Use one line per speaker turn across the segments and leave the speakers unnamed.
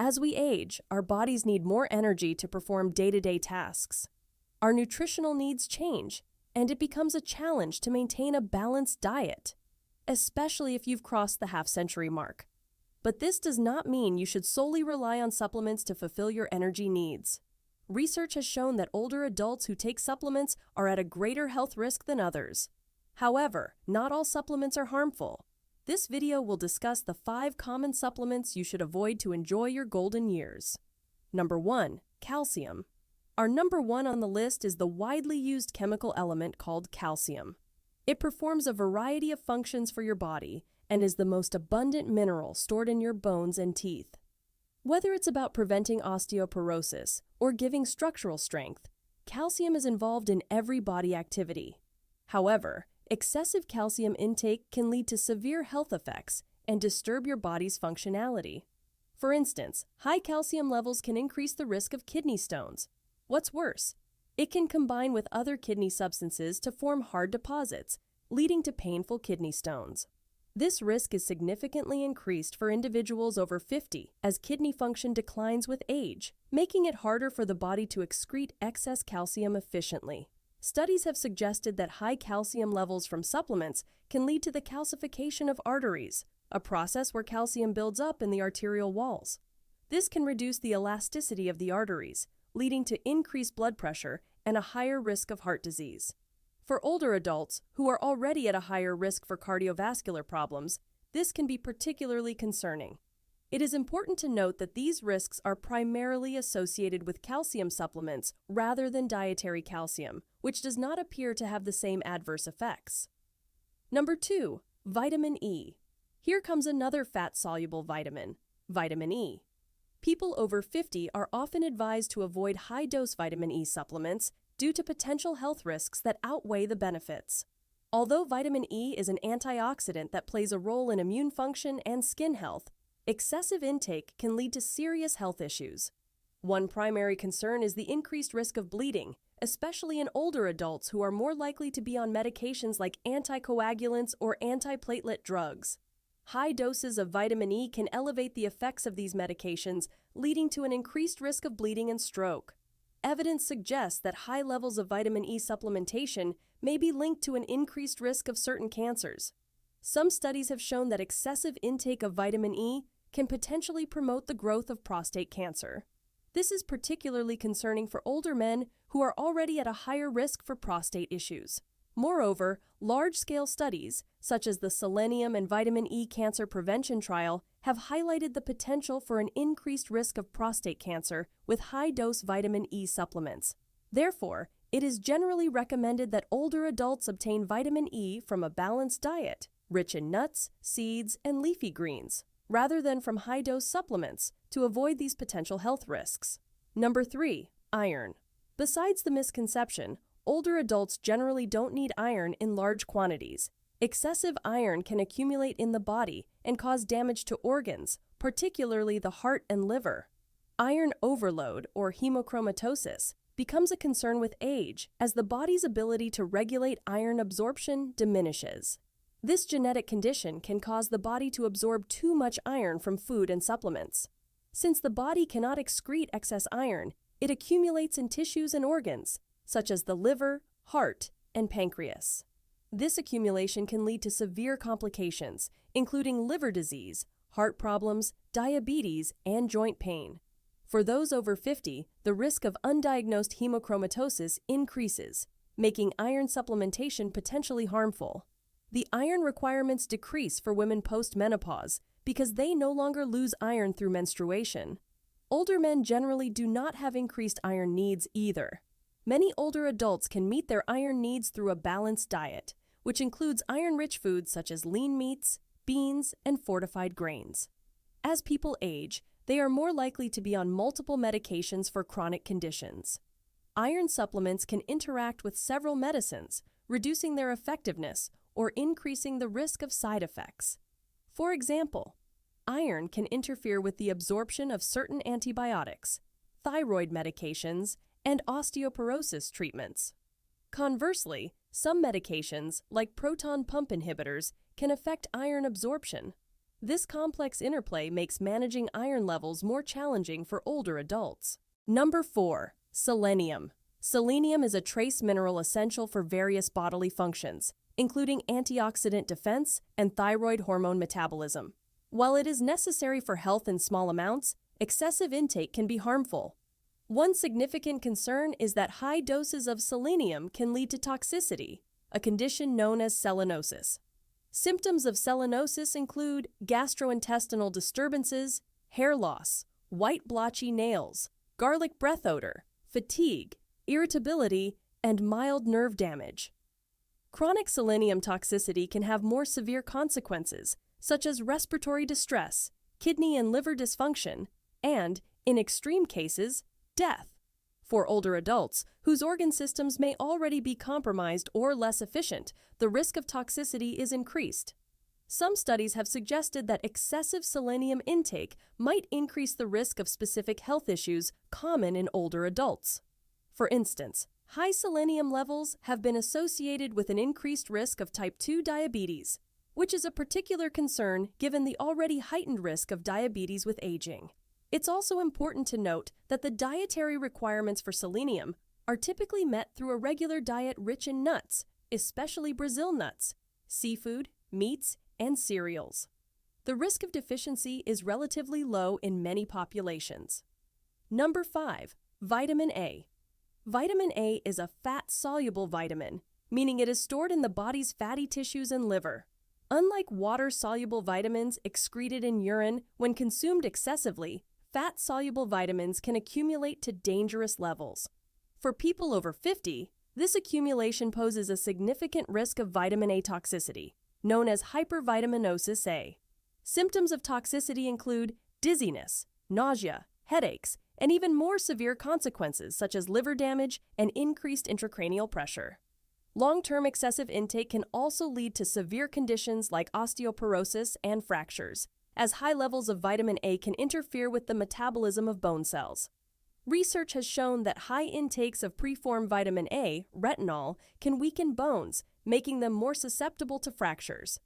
As we age, our bodies need more energy to perform day-to-day tasks. Our nutritional needs change, and it becomes a challenge to maintain a balanced diet, especially if you've crossed the half-century mark. But this does not mean you should solely rely on supplements to fulfill your energy needs. Research has shown that older adults who take supplements are at a greater health risk than others. However, not all supplements are harmful. This video will discuss the 5 common supplements you should avoid to enjoy your golden years. Number 1. Calcium. Our number 1 on the list is the widely used chemical element called calcium. It performs a variety of functions for your body and is the most abundant mineral stored in your bones and teeth. Whether it's about preventing osteoporosis or giving structural strength, calcium is involved in every body activity. However, excessive calcium intake can lead to severe health effects and disturb your body's functionality. For instance, high calcium levels can increase the risk of kidney stones. What's worse, it can combine with other kidney substances to form hard deposits, leading to painful kidney stones. This risk is significantly increased for individuals over 50 as kidney function declines with age, making it harder for the body to excrete excess calcium efficiently. Studies have suggested that high calcium levels from supplements can lead to the calcification of arteries, a process where calcium builds up in the arterial walls. This can reduce the elasticity of the arteries, leading to increased blood pressure and a higher risk of heart disease. For older adults who are already at a higher risk for cardiovascular problems, this can be particularly concerning. It is important to note that these risks are primarily associated with calcium supplements rather than dietary calcium, which does not appear to have the same adverse effects. Number 2. Vitamin E. Here comes another fat-soluble vitamin, vitamin E. People over 50 are often advised to avoid high-dose vitamin E supplements due to potential health risks that outweigh the benefits. Although vitamin E is an antioxidant that plays a role in immune function and skin health, excessive intake can lead to serious health issues. One primary concern is the increased risk of bleeding, especially in older adults who are more likely to be on medications like anticoagulants or antiplatelet drugs. High doses of vitamin E can elevate the effects of these medications, leading to an increased risk of bleeding and stroke. Evidence suggests that high levels of vitamin E supplementation may be linked to an increased risk of certain cancers. Some studies have shown that excessive intake of vitamin E can potentially promote the growth of prostate cancer. This is particularly concerning for older men who are already at a higher risk for prostate issues. Moreover, large-scale studies, such as the Selenium and Vitamin E Cancer Prevention Trial, have highlighted the potential for an increased risk of prostate cancer with high-dose vitamin E supplements. Therefore, it is generally recommended that older adults obtain vitamin E from a balanced diet, rich in nuts, seeds, and leafy greens, rather than from high-dose supplements, to avoid these potential health risks. Number 3. Iron. Besides the misconception, older adults generally don't need iron in large quantities. Excessive iron can accumulate in the body and cause damage to organs, particularly the heart and liver. Iron overload, or hemochromatosis, becomes a concern with age as the body's ability to regulate iron absorption diminishes. This genetic condition can cause the body to absorb too much iron from food and supplements. Since the body cannot excrete excess iron, it accumulates in tissues and organs, such as the liver, heart, and pancreas. This accumulation can lead to severe complications, including liver disease, heart problems, diabetes, and joint pain. For those over 50, the risk of undiagnosed hemochromatosis increases, making iron supplementation potentially harmful. The iron requirements decrease for women post-menopause because they no longer lose iron through menstruation. Older men generally do not have increased iron needs either. Many older adults can meet their iron needs through a balanced diet, which includes iron-rich foods such as lean meats, beans, and fortified grains. As people age, they are more likely to be on multiple medications for chronic conditions. Iron supplements can interact with several medicines, reducing their effectiveness or increasing the risk of side effects. For example, iron can interfere with the absorption of certain antibiotics, thyroid medications, and osteoporosis treatments. Conversely, some medications, like proton pump inhibitors, can affect iron absorption. This complex interplay makes managing iron levels more challenging for older adults. Number 4. Selenium. Selenium is a trace mineral essential for various bodily functions, including antioxidant defense and thyroid hormone metabolism. While it is necessary for health in small amounts, excessive intake can be harmful. One significant concern is that high doses of selenium can lead to toxicity, a condition known as selenosis. Symptoms of selenosis include gastrointestinal disturbances, hair loss, white blotchy nails, garlic breath odor, fatigue, irritability, and mild nerve damage. Chronic selenium toxicity can have more severe consequences, such as respiratory distress, kidney and liver dysfunction, and, in extreme cases, death. For older adults, whose organ systems may already be compromised or less efficient, the risk of toxicity is increased. Some studies have suggested that excessive selenium intake might increase the risk of specific health issues common in older adults. For instance, high selenium levels have been associated with an increased risk of type 2 diabetes, which is a particular concern given the already heightened risk of diabetes with aging. It's also important to note that the dietary requirements for selenium are typically met through a regular diet rich in nuts, especially Brazil nuts, seafood, meats, and cereals. The risk of deficiency is relatively low in many populations. Number 5. Vitamin A. Vitamin A is a fat-soluble vitamin, meaning it is stored in the body's fatty tissues and liver. Unlike water-soluble vitamins excreted in urine when consumed excessively, fat-soluble vitamins can accumulate to dangerous levels. For people over 50, this accumulation poses a significant risk of vitamin A toxicity, known as hypervitaminosis A. Symptoms of toxicity include dizziness, nausea, headaches, and even more severe consequences such as liver damage and increased intracranial pressure. Long-term excessive intake can also lead to severe conditions like osteoporosis and fractures, as high levels of vitamin A can interfere with the metabolism of bone cells. Research has shown that high intakes of preformed vitamin A, retinol, can weaken bones, making them more susceptible to fractures.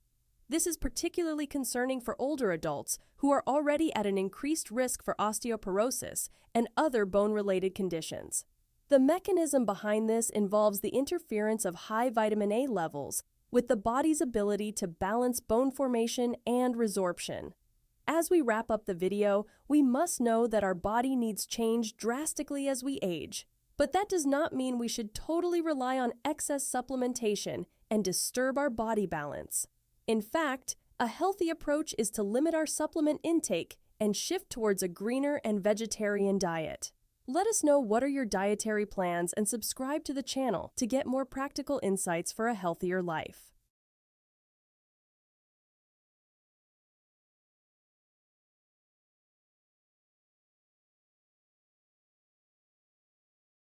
This is particularly concerning for older adults who are already at an increased risk for osteoporosis and other bone-related conditions. The mechanism behind this involves the interference of high vitamin A levels with the body's ability to balance bone formation and resorption. As we wrap up the video, we must know that our body needs change drastically as we age. But that does not mean we should totally rely on excess supplementation and disturb our body balance. In fact, a healthy approach is to limit our supplement intake and shift towards a greener and vegetarian diet. Let us know what are your dietary plans and subscribe to the channel to get more practical insights for a healthier life.